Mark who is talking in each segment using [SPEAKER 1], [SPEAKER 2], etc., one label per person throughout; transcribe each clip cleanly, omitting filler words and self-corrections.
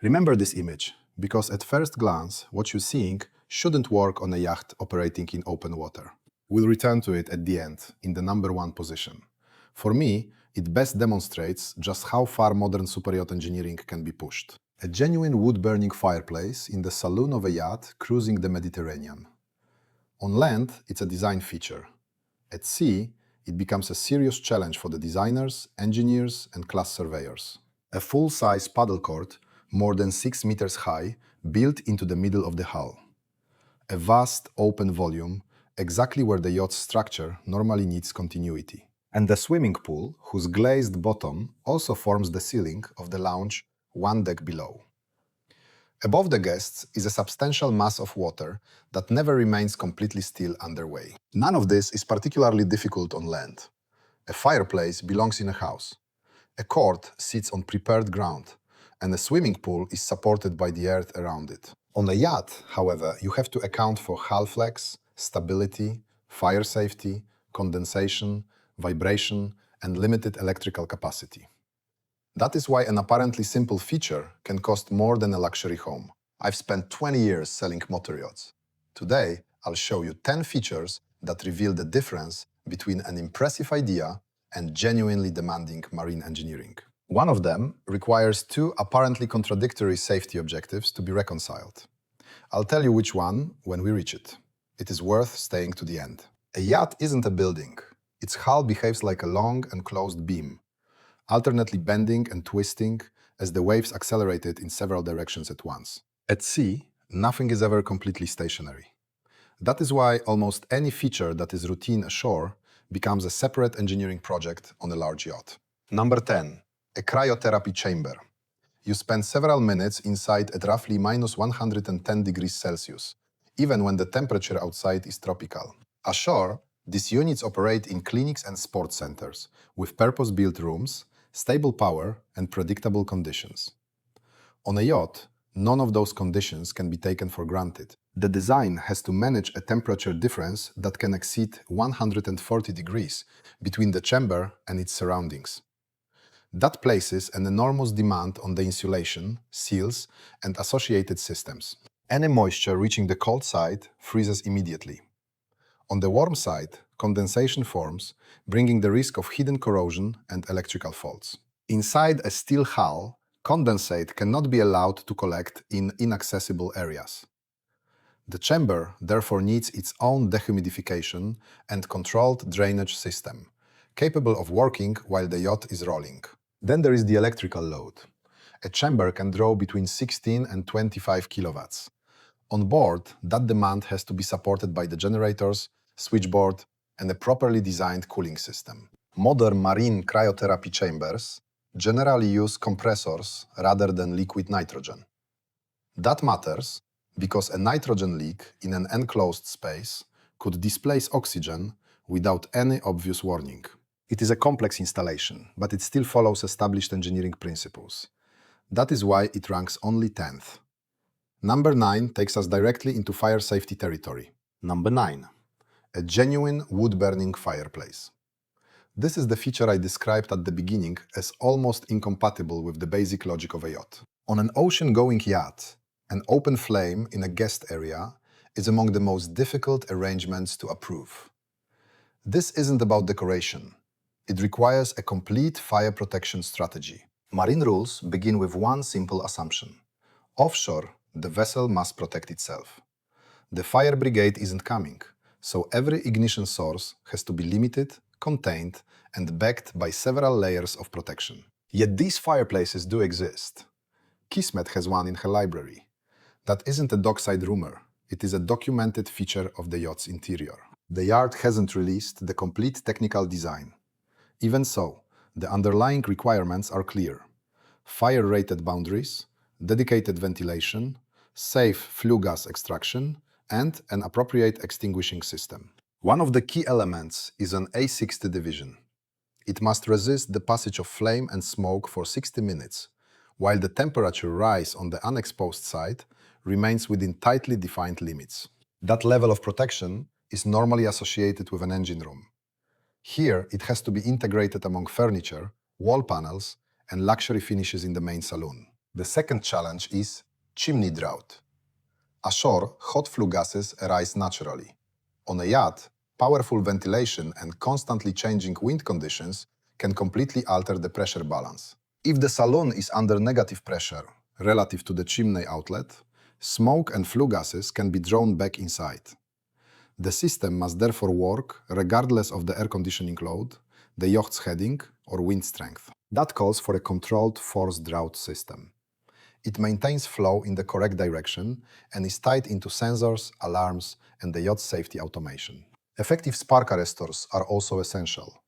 [SPEAKER 1] Remember this image, because at first glance, what you're seeing shouldn't work on a yacht operating in open water. We'll return to it at the end, in the number 1 position. For me, it best demonstrates just how far modern superyacht engineering can be pushed. A genuine wood-burning fireplace in the saloon of a yacht cruising the Mediterranean. On land, it's a design feature. At sea, it becomes a serious challenge for the designers, engineers, and class surveyors. A full-size paddle court, more than 6 meters high, built into the middle of the hull. A vast, open volume, exactly where the yacht's structure normally needs continuity. And the swimming pool, whose glazed bottom also forms the ceiling of the lounge 1 deck below. Above the guests is a substantial mass of water that never remains completely still underway. None of this is particularly difficult on land. A fireplace belongs in a house. A court sits on prepared ground, and a swimming pool is supported by the earth around it. On a yacht, however, you have to account for hull flex, stability, fire safety, condensation, vibration, and limited electrical capacity. That is why an apparently simple feature can cost more than a luxury home. I've spent 20 years selling motor yachts. Today, I'll show you 10 features that reveal the difference between an impressive idea and genuinely demanding marine engineering. One of them requires 2 apparently contradictory safety objectives to be reconciled. I'll tell you which one when we reach it. It is worth staying to the end. A yacht isn't a building. Its hull behaves like a long and closed beam, alternately bending and twisting as the waves accelerate it in several directions at once. At sea, nothing is ever completely stationary. That is why almost any feature that is routine ashore becomes a separate engineering project on a large yacht. Number 10. A cryotherapy chamber. You spend several minutes inside at roughly minus 110 degrees Celsius, even when the temperature outside is tropical. Ashore, these units operate in clinics and sports centers, with purpose-built rooms, stable power, and predictable conditions. On a yacht, none of those conditions can be taken for granted. The design has to manage a temperature difference that can exceed 140 degrees between the chamber and its surroundings. That places an enormous demand on the insulation, seals, and associated systems. Any moisture reaching the cold side freezes immediately. On the warm side, condensation forms, bringing the risk of hidden corrosion and electrical faults. Inside a steel hull, condensate cannot be allowed to collect in inaccessible areas. The chamber therefore needs its own dehumidification and controlled drainage system, capable of working while the yacht is rolling. Then there is the electrical load. A chamber can draw between 16 and 25 kilowatts. On board, that demand has to be supported by the generators, switchboard, and a properly designed cooling system. Modern marine cryotherapy chambers generally use compressors rather than liquid nitrogen. That matters because a nitrogen leak in an enclosed space could displace oxygen without any obvious warning. It is a complex installation, but it still follows established engineering principles. That is why it ranks only 10th. Number 9 takes us directly into fire safety territory. Number 9. A genuine wood-burning fireplace. This is the feature I described at the beginning as almost incompatible with the basic logic of a yacht. On an ocean-going yacht, an open flame in a guest area is among the most difficult arrangements to approve. This isn't about decoration. It requires a complete fire protection strategy. Marine rules begin with one simple assumption. Offshore, the vessel must protect itself. The fire brigade isn't coming, so every ignition source has to be limited, contained, and backed by several layers of protection. Yet these fireplaces do exist. Kismet has one in her library. That isn't a dockside rumor. It is a documented feature of the yacht's interior. The yard hasn't released the complete technical design. Even so, the underlying requirements are clear. Fire-rated boundaries, dedicated ventilation, safe flue gas extraction, and an appropriate extinguishing system. One of the key elements is an A60 division. It must resist the passage of flame and smoke for 60 minutes, while the temperature rise on the unexposed side remains within tightly defined limits. That level of protection is normally associated with an engine room. Here, it has to be integrated among furniture, wall panels, and luxury finishes in the main saloon. The second challenge is chimney drought. Ashore, hot flue gases arise naturally. On a yacht, powerful ventilation and constantly changing wind conditions can completely alter the pressure balance. If the saloon is under negative pressure relative to the chimney outlet, smoke and flue gases can be drawn back inside. The system must therefore work regardless of the air conditioning load, the yacht's heading, or wind strength. That calls for a controlled forced drought system. It maintains flow in the correct direction and is tied into sensors, alarms, and the yacht's safety automation. Effective spark arrestors are also essential.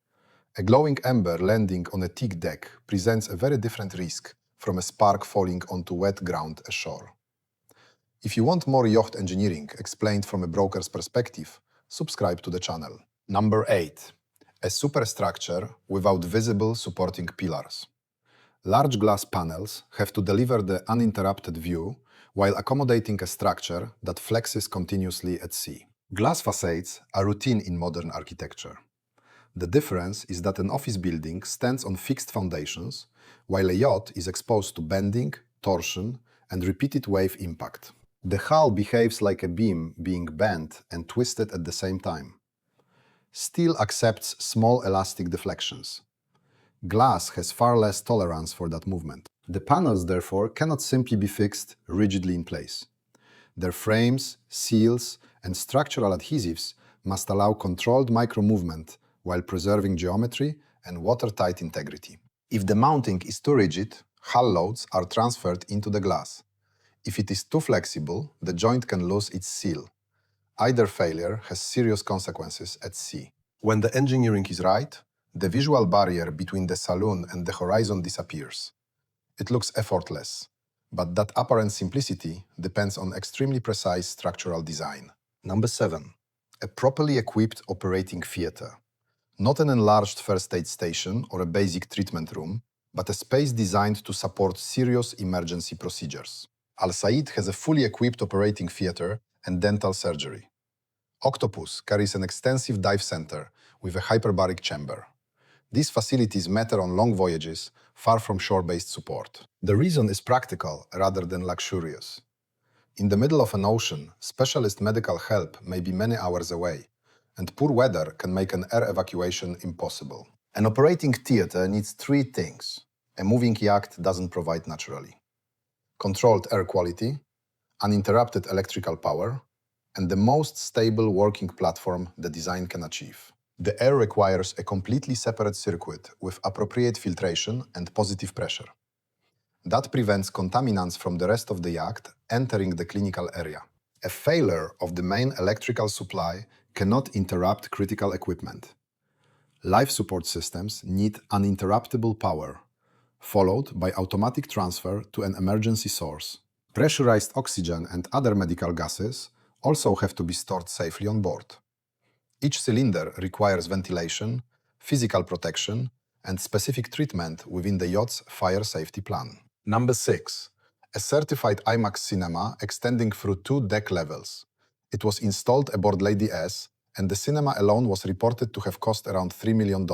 [SPEAKER 1] A glowing ember landing on a thick deck presents a very different risk from a spark falling onto wet ground ashore. If you want more yacht engineering explained from a broker's perspective, subscribe to the channel. Number 8. A superstructure without visible supporting pillars. Large glass panels have to deliver the uninterrupted view while accommodating a structure that flexes continuously at sea. Glass facades are routine in modern architecture. The difference is that an office building stands on fixed foundations, while a yacht is exposed to bending, torsion, and repeated wave impact. The hull behaves like a beam being bent and twisted at the same time. Steel accepts small elastic deflections. Glass has far less tolerance for that movement. The panels, therefore, cannot simply be fixed rigidly in place. Their frames, seals, and structural adhesives must allow controlled micro-movement while preserving geometry and watertight integrity. If the mounting is too rigid, hull loads are transferred into the glass. If it is too flexible, the joint can lose its seal. Either failure has serious consequences at sea. When the engineering is right, the visual barrier between the saloon and the horizon disappears. It looks effortless, but that apparent simplicity depends on extremely precise structural design. Number 7. A properly equipped operating theater. Not an enlarged first aid station or a basic treatment room, but a space designed to support serious emergency procedures. Al Said has a fully equipped operating theater and dental surgery. Octopus carries an extensive dive center with a hyperbaric chamber. These facilities matter on long voyages, far from shore-based support. The reason is practical rather than luxurious. In the middle of an ocean, specialist medical help may be many hours away, and poor weather can make an air evacuation impossible. An operating theater needs 3 things a moving yacht doesn't provide naturally: controlled air quality, uninterrupted electrical power, and the most stable working platform the design can achieve. The air requires a completely separate circuit with appropriate filtration and positive pressure. That prevents contaminants from the rest of the yacht entering the clinical area. A failure of the main electrical supply cannot interrupt critical equipment. Life support systems need uninterruptible power, followed by automatic transfer to an emergency source. Pressurized oxygen and other medical gases also have to be stored safely on board. Each cylinder requires ventilation, physical protection, and specific treatment within the yacht's fire safety plan. Number 6. A certified IMAX Cinema extending through 2 deck levels. It was installed aboard Lady S, and the cinema alone was reported to have cost around $3 million.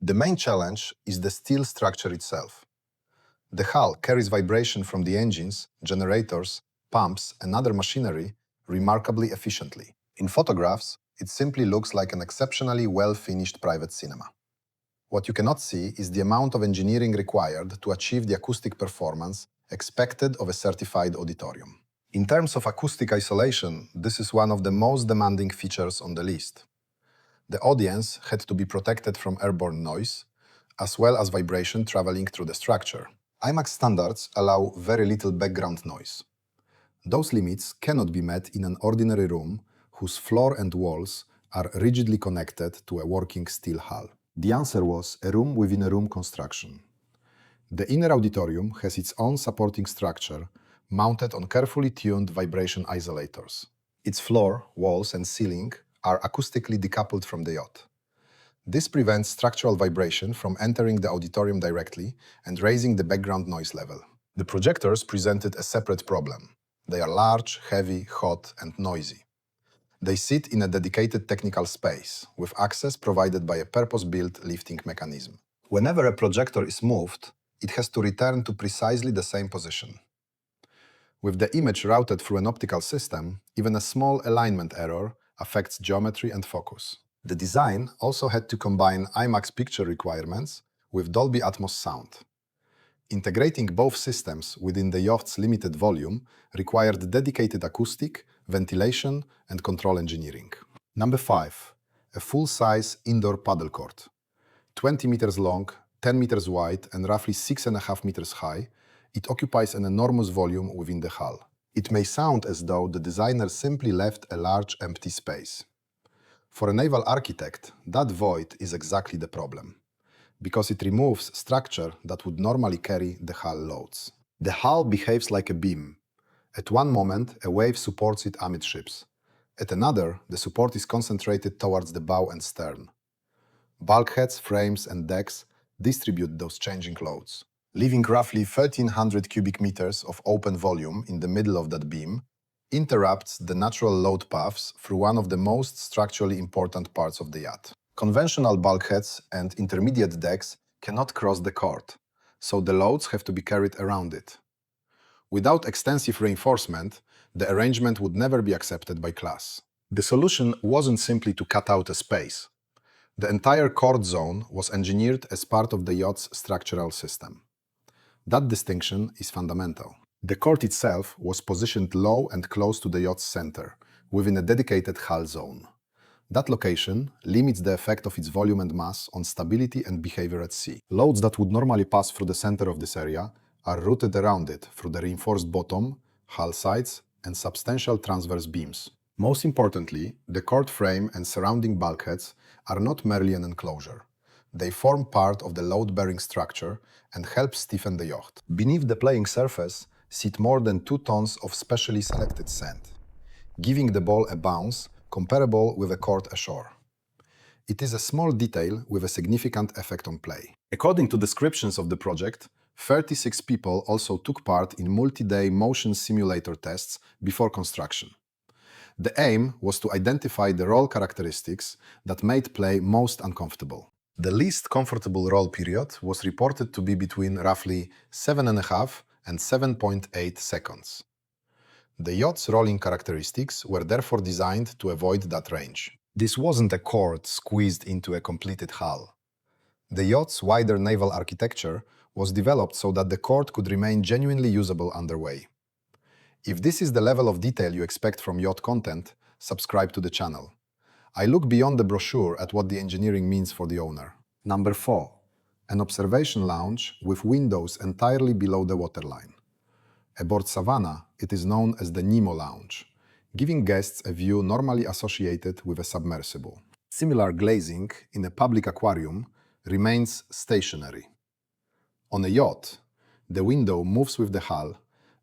[SPEAKER 1] The main challenge is the steel structure itself. The hull carries vibration from the engines, generators, pumps, and other machinery remarkably efficiently. In photographs, it simply looks like an exceptionally well-finished private cinema. What you cannot see is the amount of engineering required to achieve the acoustic performance expected of a certified auditorium. In terms of acoustic isolation, this is one of the most demanding features on the list. The audience had to be protected from airborne noise, as well as vibration traveling through the structure. IMAX standards allow very little background noise. Those limits cannot be met in an ordinary room whose floor and walls are rigidly connected to a working steel hull. The answer was a room within a room construction. The inner auditorium has its own supporting structure mounted on carefully tuned vibration isolators. Its floor, walls, and ceiling are acoustically decoupled from the yacht. This prevents structural vibration from entering the auditorium directly and raising the background noise level. The projectors presented a separate problem. They are large, heavy, hot, and noisy. They sit in a dedicated technical space, with access provided by a purpose-built lifting mechanism. Whenever a projector is moved, it has to return to precisely the same position. With the image routed through an optical system, even a small alignment error affects geometry and focus. The design also had to combine IMAX picture requirements with Dolby Atmos sound. Integrating both systems within the yacht's limited volume required dedicated acoustic, ventilation, and control engineering. Number 5. A full-size indoor paddle court. 20 meters long, 10 meters wide, and roughly 6.5 meters high, it occupies an enormous volume within the hull. It may sound as though the designer simply left a large empty space. For a naval architect, that void is exactly the problem, because it removes structure that would normally carry the hull loads. The hull behaves like a beam. At one moment, a wave supports it amidships. At another, the support is concentrated towards the bow and stern. Bulkheads, frames, and decks distribute those changing loads. Leaving roughly 1,300 cubic meters of open volume in the middle of that beam interrupts the natural load paths through one of the most structurally important parts of the yacht. Conventional bulkheads and intermediate decks cannot cross the court, so the loads have to be carried around it. Without extensive reinforcement, the arrangement would never be accepted by class. The solution wasn't simply to cut out a space. The entire court zone was engineered as part of the yacht's structural system. That distinction is fundamental. The court itself was positioned low and close to the yacht's center, within a dedicated hull zone. That location limits the effect of its volume and mass on stability and behavior at sea. Loads that would normally pass through the center of this area are routed around it through the reinforced bottom, hull sides, and substantial transverse beams. Most importantly, the court frame and surrounding bulkheads are not merely an enclosure. They form part of the load-bearing structure and help stiffen the yacht. Beneath the playing surface sit more than 2 tons of specially selected sand, giving the ball a bounce comparable with a court ashore. It is a small detail with a significant effect on play. According to descriptions of the project, 36 people also took part in multi-day motion simulator tests before construction. The aim was to identify the roll characteristics that made play most uncomfortable. The least comfortable roll period was reported to be between roughly 7.5 and 7.8 seconds. The yacht's rolling characteristics were therefore designed to avoid that range. This wasn't a court squeezed into a completed hull. The yacht's wider naval architecture was developed so that the court could remain genuinely usable underway. If this is the level of detail you expect from yacht content, subscribe to the channel. I look beyond the brochure at what the engineering means for the owner. Number 4. An observation lounge with windows entirely below the waterline. Aboard Savannah, it is known as the Nemo Lounge, giving guests a view normally associated with a submersible. Similar glazing in a public aquarium remains stationary. On a yacht, the window moves with the hull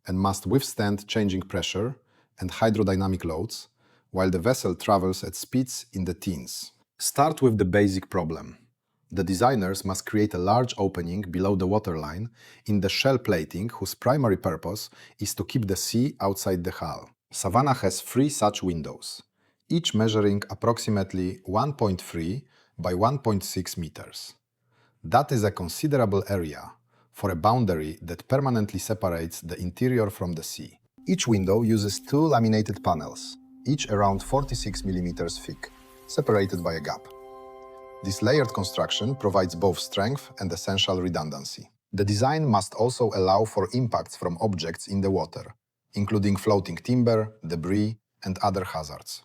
[SPEAKER 1] and must withstand changing pressure and hydrodynamic loads, while the vessel travels at speeds in the teens. Start with the basic problem. The designers must create a large opening below the waterline in the shell plating whose primary purpose is to keep the sea outside the hull. Savannah has 3 such windows, each measuring approximately 1.3 by 1.6 meters. That is a considerable area for a boundary that permanently separates the interior from the sea. Each window uses 2 laminated panels, each around 46 mm thick, separated by a gap. This layered construction provides both strength and essential redundancy. The design must also allow for impacts from objects in the water, including floating timber, debris, and other hazards.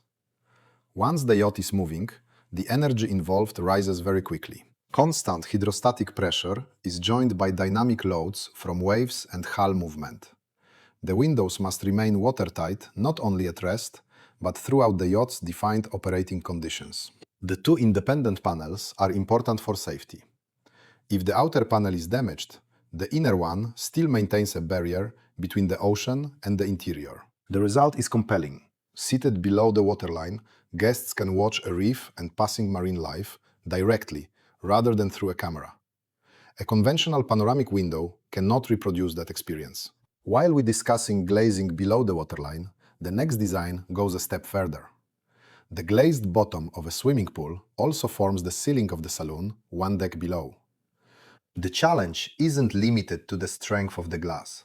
[SPEAKER 1] Once the yacht is moving, the energy involved rises very quickly. Constant hydrostatic pressure is joined by dynamic loads from waves and hull movement. The windows must remain watertight not only at rest, but throughout the yacht's defined operating conditions. The 2 independent panels are important for safety. If the outer panel is damaged, the inner one still maintains a barrier between the ocean and the interior. The result is compelling. Seated below the waterline, guests can watch a reef and passing marine life directly, rather than through a camera. A conventional panoramic window cannot reproduce that experience. While we're discussing glazing below the waterline, the next design goes a step further. The glazed bottom of a swimming pool also forms the ceiling of the saloon, 1 deck below. The challenge isn't limited to the strength of the glass.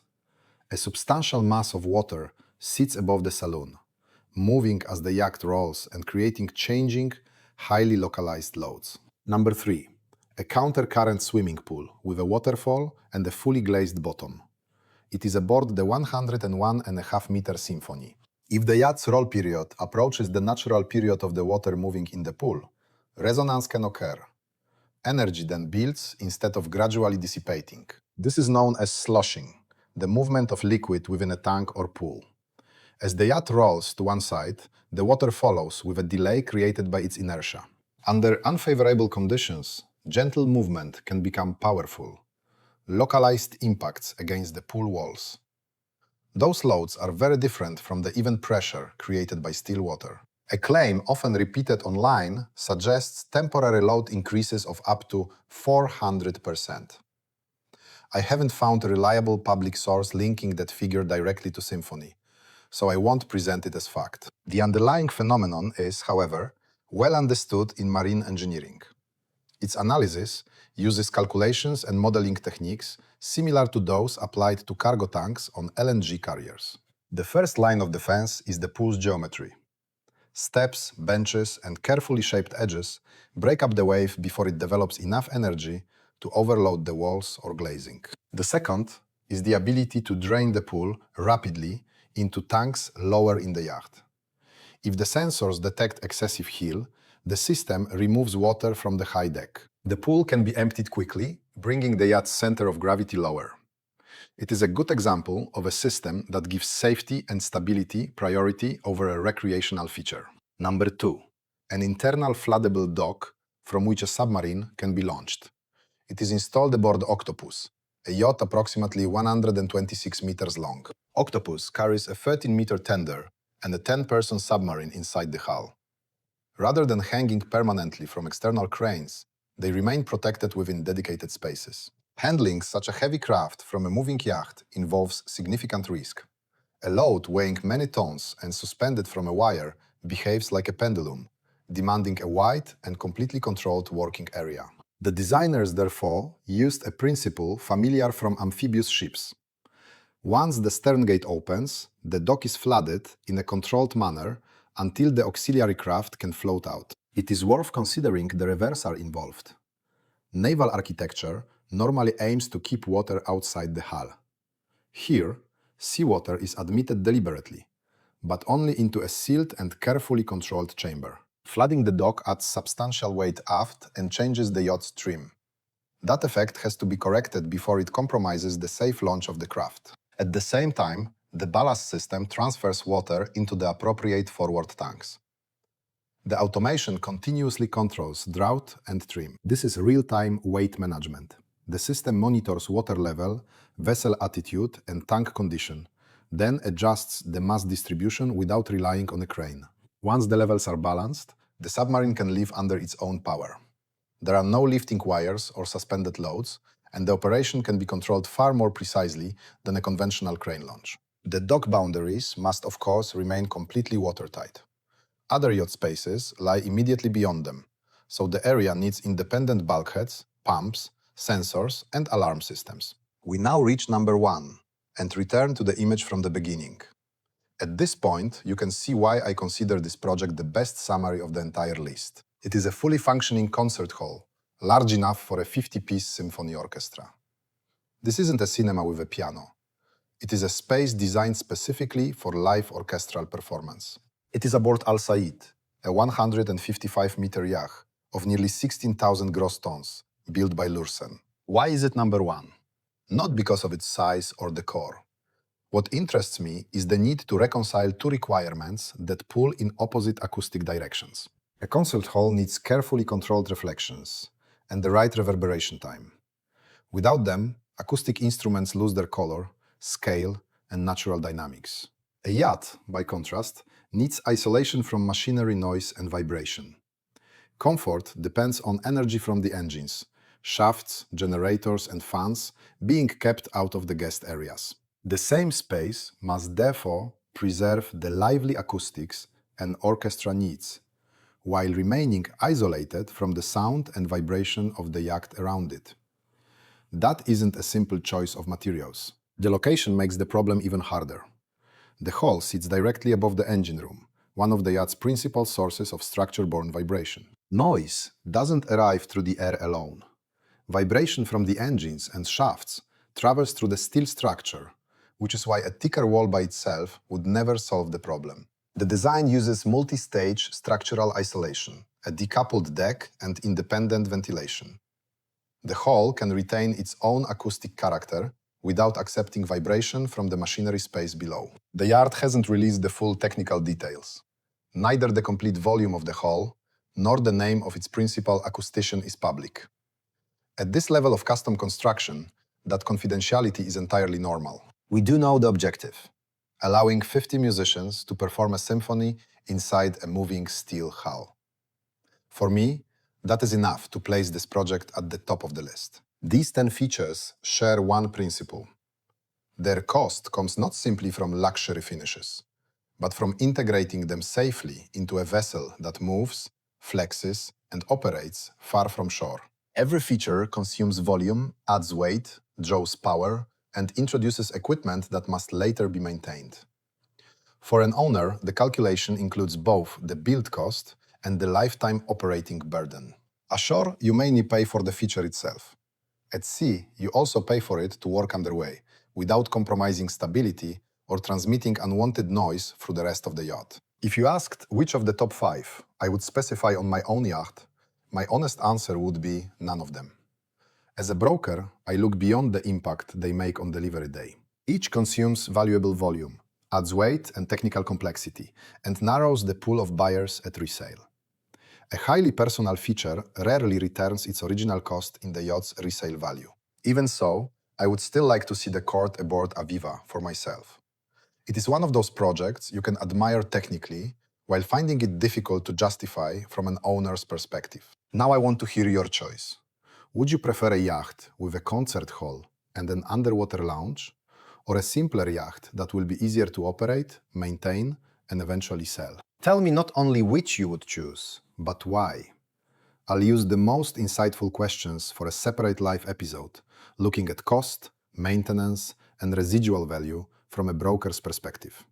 [SPEAKER 1] A substantial mass of water sits above the saloon, moving as the yacht rolls and creating changing, highly localized loads. Number 3. A countercurrent swimming pool with a waterfall and a fully glazed bottom. It is aboard the 101.5-meter Symphony. If the yacht's roll period approaches the natural period of the water moving in the pool, resonance can occur. Energy then builds instead of gradually dissipating. This is known as sloshing, the movement of liquid within a tank or pool. As the yacht rolls to one side, the water follows with a delay created by its inertia. Under unfavorable conditions, gentle movement can become powerful. Localized impacts against the pool walls. Those loads are very different from the even pressure created by still water. A claim often repeated online suggests temporary load increases of up to 400%. I haven't found a reliable public source linking that figure directly to Symphony, so I won't present it as fact. The underlying phenomenon is, however, well understood in marine engineering. Its analysis uses calculations and modeling techniques similar to those applied to cargo tanks on LNG carriers. The first line of defense is the pool's geometry. Steps, benches, and carefully shaped edges break up the wave before it develops enough energy to overload the walls or glazing. The second is the ability to drain the pool rapidly into tanks lower in the yacht. If the sensors detect excessive heel, the system removes water from the high deck. The pool can be emptied quickly, bringing the yacht's center of gravity lower. It is a good example of a system that gives safety and stability priority over a recreational feature. Number 2. An internal floodable dock from which a submarine can be launched. It is installed aboard Octopus, a yacht approximately 126 meters long. Octopus carries a 13-meter tender and a 10-person submarine inside the hull. Rather than hanging permanently from external cranes, they remain protected within dedicated spaces. Handling such a heavy craft from a moving yacht involves significant risk. A load weighing many tons and suspended from a wire behaves like a pendulum, demanding a wide and completely controlled working area. The designers, therefore, used a principle familiar from amphibious ships. Once the stern gate opens, the dock is flooded in a controlled manner until the auxiliary craft can float out. It is worth considering the reversal involved. Naval architecture normally aims to keep water outside the hull. Here, seawater is admitted deliberately, but only into a sealed and carefully controlled chamber. Flooding the dock adds substantial weight aft and changes the yacht's trim. That effect has to be corrected before it compromises the safe launch of the craft. At the same time, the ballast system transfers water into the appropriate forward tanks. The automation continuously controls draught and trim. This is real-time weight management. The system monitors water level, vessel attitude, and tank condition, then adjusts the mass distribution without relying on a crane. Once the levels are balanced, the submarine can live under its own power. There are no lifting wires or suspended loads, and the operation can be controlled far more precisely than a conventional crane launch. The dock boundaries must, of course, remain completely watertight. Other yacht spaces lie immediately beyond them, so the area needs independent bulkheads, pumps, sensors, and alarm systems. We now reach number 1 and return to the image from the beginning. At this point, you can see why I consider this project the best summary of the entire list. It is a fully functioning concert hall, large enough for a 50-piece symphony orchestra. This isn't a cinema with a piano. It is a space designed specifically for live orchestral performance. It is aboard Al Said, a 155-meter yacht of nearly 16,000 gross tons, built by Lursen. Why is it number 1? Not because of its size or decor. What interests me is the need to reconcile two requirements that pull in opposite acoustic directions. A concert hall needs carefully controlled reflections and the right reverberation time. Without them, acoustic instruments lose their color, scale, and natural dynamics. A yacht, by contrast, needs isolation from machinery noise and vibration. Comfort depends on energy from the engines, shafts, generators, and fans being kept out of the guest areas. The same space must therefore preserve the lively acoustics and orchestra needs, while remaining isolated from the sound and vibration of the yacht around it. That isn't a simple choice of materials. The location makes the problem even harder. The hull sits directly above the engine room, one of the yacht's principal sources of structure-borne vibration. Noise doesn't arrive through the air alone. Vibration from the engines and shafts travels through the steel structure, which is why a thicker wall by itself would never solve the problem. The design uses multi-stage structural isolation, a decoupled deck, and independent ventilation. The hull can retain its own acoustic character without accepting vibration from the machinery space below. The yard hasn't released the full technical details. Neither the complete volume of the hull nor the name of its principal acoustician is public. At this level of custom construction, that confidentiality is entirely normal. We do know the objective: allowing 50 musicians to perform a symphony inside a moving steel hull. For me, that is enough to place this project at the top of the list. These 10 features share one principle. Their cost comes not simply from luxury finishes, but from integrating them safely into a vessel that moves, flexes, and operates far from shore. Every feature consumes volume, adds weight, draws power, and introduces equipment that must later be maintained. For an owner, the calculation includes both the build cost and the lifetime operating burden. Ashore, you mainly pay for the feature itself. At sea, you also pay for it to work underway, without compromising stability or transmitting unwanted noise through the rest of the yacht. If you asked which of the top 5 I would specify on my own yacht, my honest answer would be none of them. As a broker, I look beyond the impact they make on delivery day. Each consumes valuable volume, adds weight and technical complexity, and narrows the pool of buyers at resale. A highly personal feature rarely returns its original cost in the yacht's resale value. Even so, I would still like to see the court aboard Aviva for myself. It is one of those projects you can admire technically, while finding it difficult to justify from an owner's perspective. Now I want to hear your choice. Would you prefer a yacht with a concert hall and an underwater lounge, or a simpler yacht that will be easier to operate, maintain, and eventually sell? Tell me not only which you would choose, but why. I'll use the most insightful questions for a separate live episode, looking at cost, maintenance, and residual value from a broker's perspective.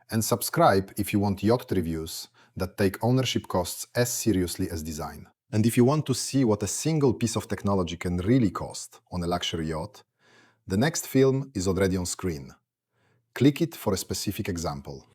[SPEAKER 1] And subscribe if you want yacht reviews that take ownership costs as seriously as design. And if you want to see what a single piece of technology can really cost on a luxury yacht, the next film is already on screen. Click it for a specific example.